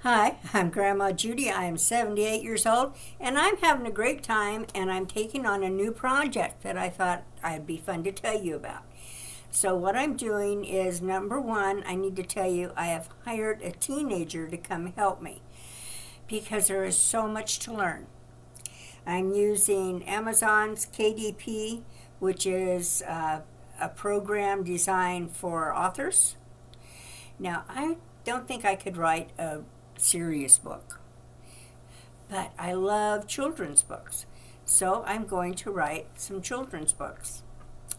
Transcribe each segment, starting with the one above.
Hi, I'm Grandma Judi. I am 78 years old and I'm having a great time and I'm taking on a new project that I thought I'd be fun to tell you about. So, what I'm doing is number one, I need to tell you I have hired a teenager to come help me because there is so much to learn. I'm using Amazon's KDP, which is a program designed for authors. Now, I don't think I could write a serious book, but I love children's books. So I'm going to write some children's books.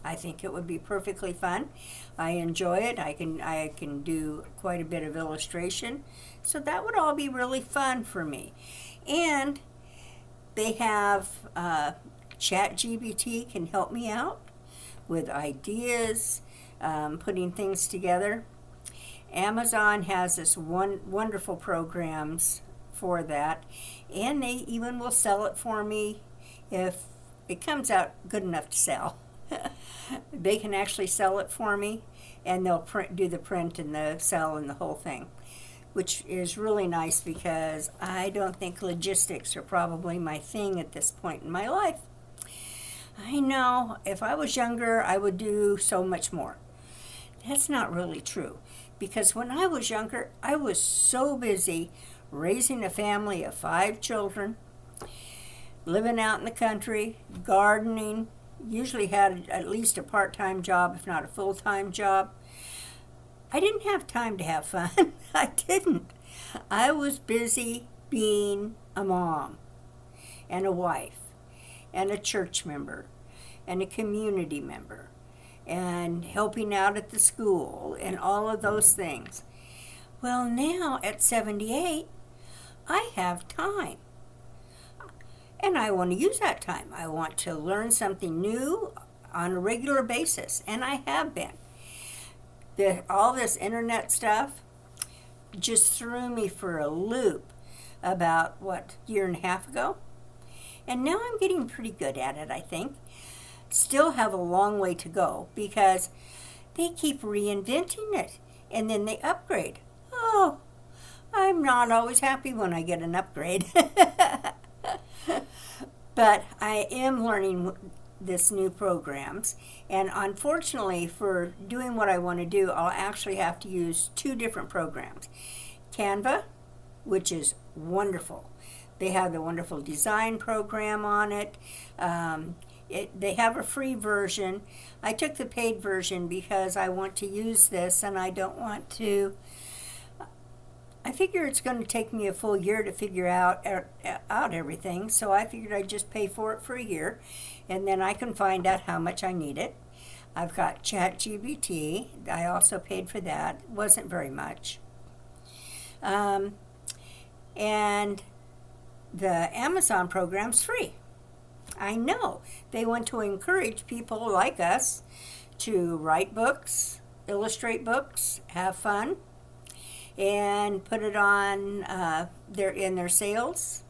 I think it would be perfectly fun. I enjoy it. I can do quite a bit of illustration. So that would all be really fun for me. And they have ChatGPT can help me out with ideas, putting things together. Amazon has this wonderful programs for that, and they even will sell it for me if it comes out good enough to sell. They can actually sell it for me, and they'll do the print and the sell and the whole thing, which is really nice because I don't think logistics are probably my thing at this point in my life. I know if I was younger, I would do so much more. That's not really true because when I was younger, I was so busy raising a family of 5 children, living out in the country, gardening, usually had at least a part-time job, if not a full-time job. I didn't have time to have fun. I didn't. I was busy being a mom and a wife and a church member and a community member and helping out at the school and all of those things. Well, now at 78, I have time. And I want to use that time. I want to learn something new on a regular basis, and I have been. All this internet stuff just threw me for a loop about, year and a half ago? And now I'm getting pretty good at it, I think. Still have a long way to go because they keep reinventing it and then they upgrade. Oh, I'm not always happy when I get an upgrade. But I am learning this new programs, and unfortunately for doing what I want to do, I'll actually have to use 2 different programs. Canva, which is wonderful. They have the wonderful design program on it. They have a free version. I took the paid version because I want to use this and I don't want to. I figure it's going to take me a full year to figure out everything, so I figured I'd just pay for it for a year and then I can find out how much I need it. I've got ChatGPT. I also paid for that. It wasn't very much. And the Amazon program's free. I know they want to encourage people like us to write books, illustrate books, have fun, and put it on in their sales.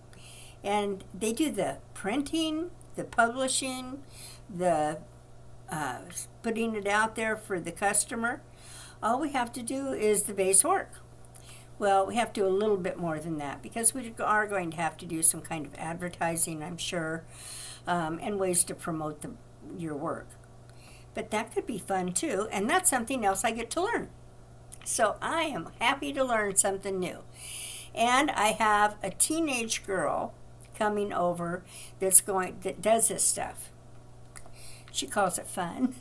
And they do the printing, the publishing, the putting it out there for the customer. All we have to do is the base work. Well, we have to do a little bit more than that because we are going to have to do some kind of advertising, I'm sure, and ways to promote your work. But that could be fun too, and that's something else I get to learn. So I am happy to learn something new. And I have a teenage girl coming over that does this stuff. She calls it fun.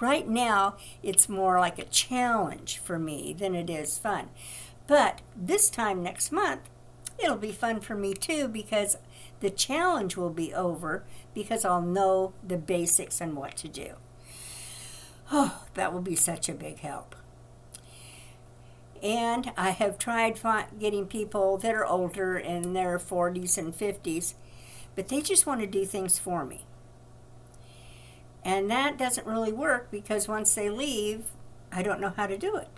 Right now, it's more like a challenge for me than it is fun. But this time next month, it'll be fun for me too because the challenge will be over because I'll know the basics and what to do. Oh, that will be such a big help. And I have tried getting people that are older in their 40s and 50s, but they just want to do things for me. And that doesn't really work because once they leave, I don't know how to do it.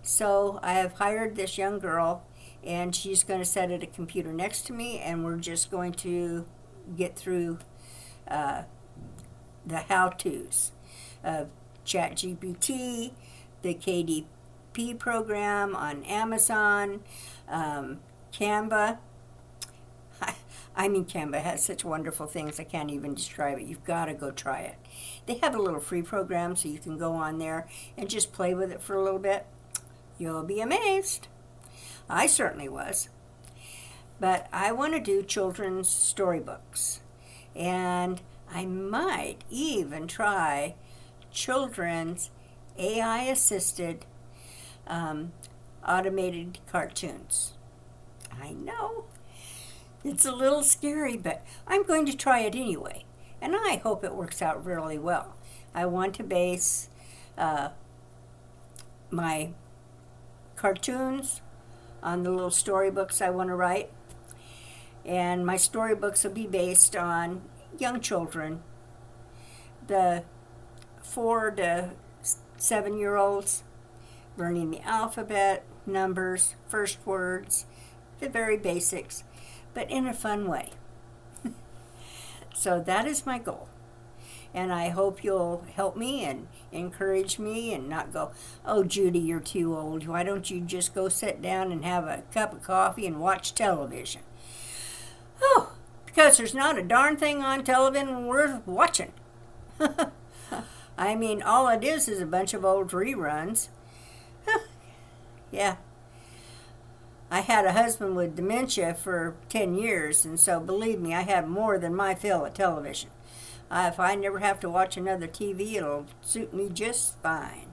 So I have hired this young girl, and she's going to sit at a computer next to me, and we're just going to get through the how-tos of ChatGPT, the KDP program on Amazon, Canva. I mean, Canva has such wonderful things, I can't even describe it. You've got to go try it. They have a little free program so you can go on there and just play with it for a little bit. You'll be amazed. I certainly was. But I want to do children's storybooks. And I might even try children's AI-assisted automated cartoons. I know. It's a little scary, but I'm going to try it anyway. And I hope it works out really well. I want to base my cartoons on the little storybooks I want to write. And my storybooks will be based on young children, the 4 to 7-year-olds, learning the alphabet, numbers, first words, the very basics, but in a fun way. So that is my goal. And I hope you'll help me and encourage me and not go, oh, Judi, you're too old. Why don't you just go sit down and have a cup of coffee and watch television? Oh, because there's not a darn thing on television worth watching. I mean, all it is a bunch of old reruns. Yeah. I had a husband with dementia for 10 years, and so believe me, I had more than my fill of television. If I never have to watch another TV, it'll suit me just fine.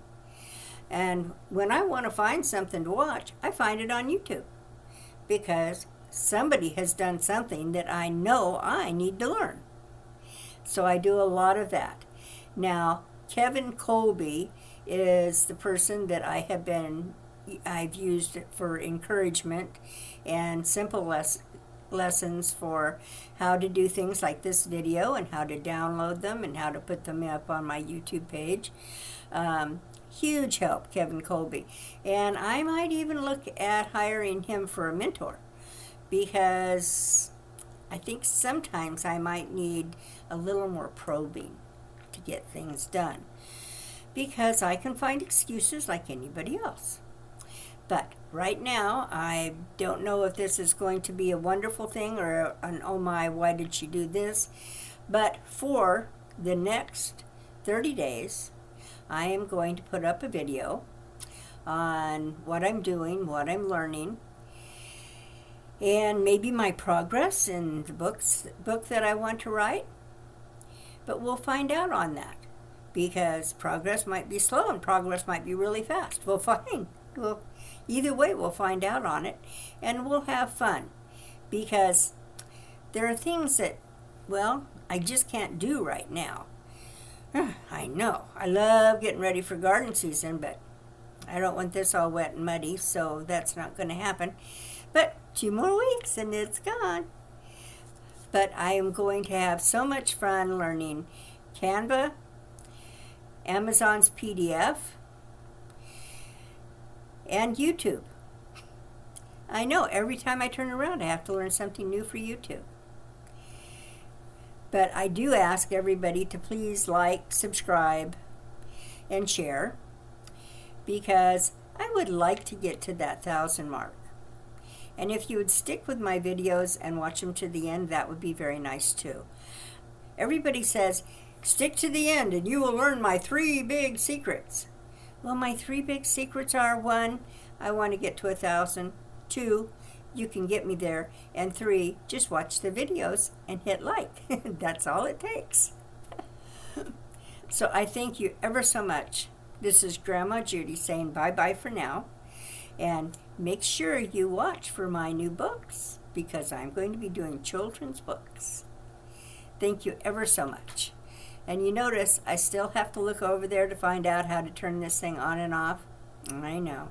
And when I want to find something to watch, I find it on YouTube, because somebody has done something that I know I need to learn. So I do a lot of that. Now, Kevin Colby is the person that I've used for encouragement and simple lessons for how to do things like this video and how to download them and how to put them up on my YouTube page. Huge help, Kevin Colby. And I might even look at hiring him for a mentor, because I think sometimes I might need a little more probing to get things done, because I can find excuses like anybody else. But right now, I don't know if this is going to be a wonderful thing or an oh my, why did she do this? But for the next 30 days, I am going to put up a video on what I'm doing, what I'm learning, and maybe my progress in the book that I want to write. But we'll find out on that, because progress might be slow and progress might be really fast. We'll find. Either way, we'll find out on it, and we'll have fun, because there are things that, well, I just can't do right now. I know. I love getting ready for garden season, but I don't want this all wet and muddy, so that's not going to happen. But 2 more weeks and it's gone. But I am going to have so much fun learning Canva, Amazon's PDF, and YouTube. I know, every time I turn around, I have to learn something new for YouTube. But I do ask everybody to please like, subscribe, and share, because I would like to get to that 1,000 mark. And if you would stick with my videos and watch them to the end, that would be very nice too. Everybody says, stick to the end and you will learn my 3 big secrets. Well, my 3 big secrets are: 1, I want to get to 1,000. 2, you can get me there. And 3, just watch the videos and hit like. That's all it takes. So I thank you ever so much. This is Grandma Judi saying bye-bye for now. And make sure you watch for my new books, because I'm going to be doing children's books. Thank you ever so much. And you notice I still have to look over there to find out how to turn this thing on and off. I know.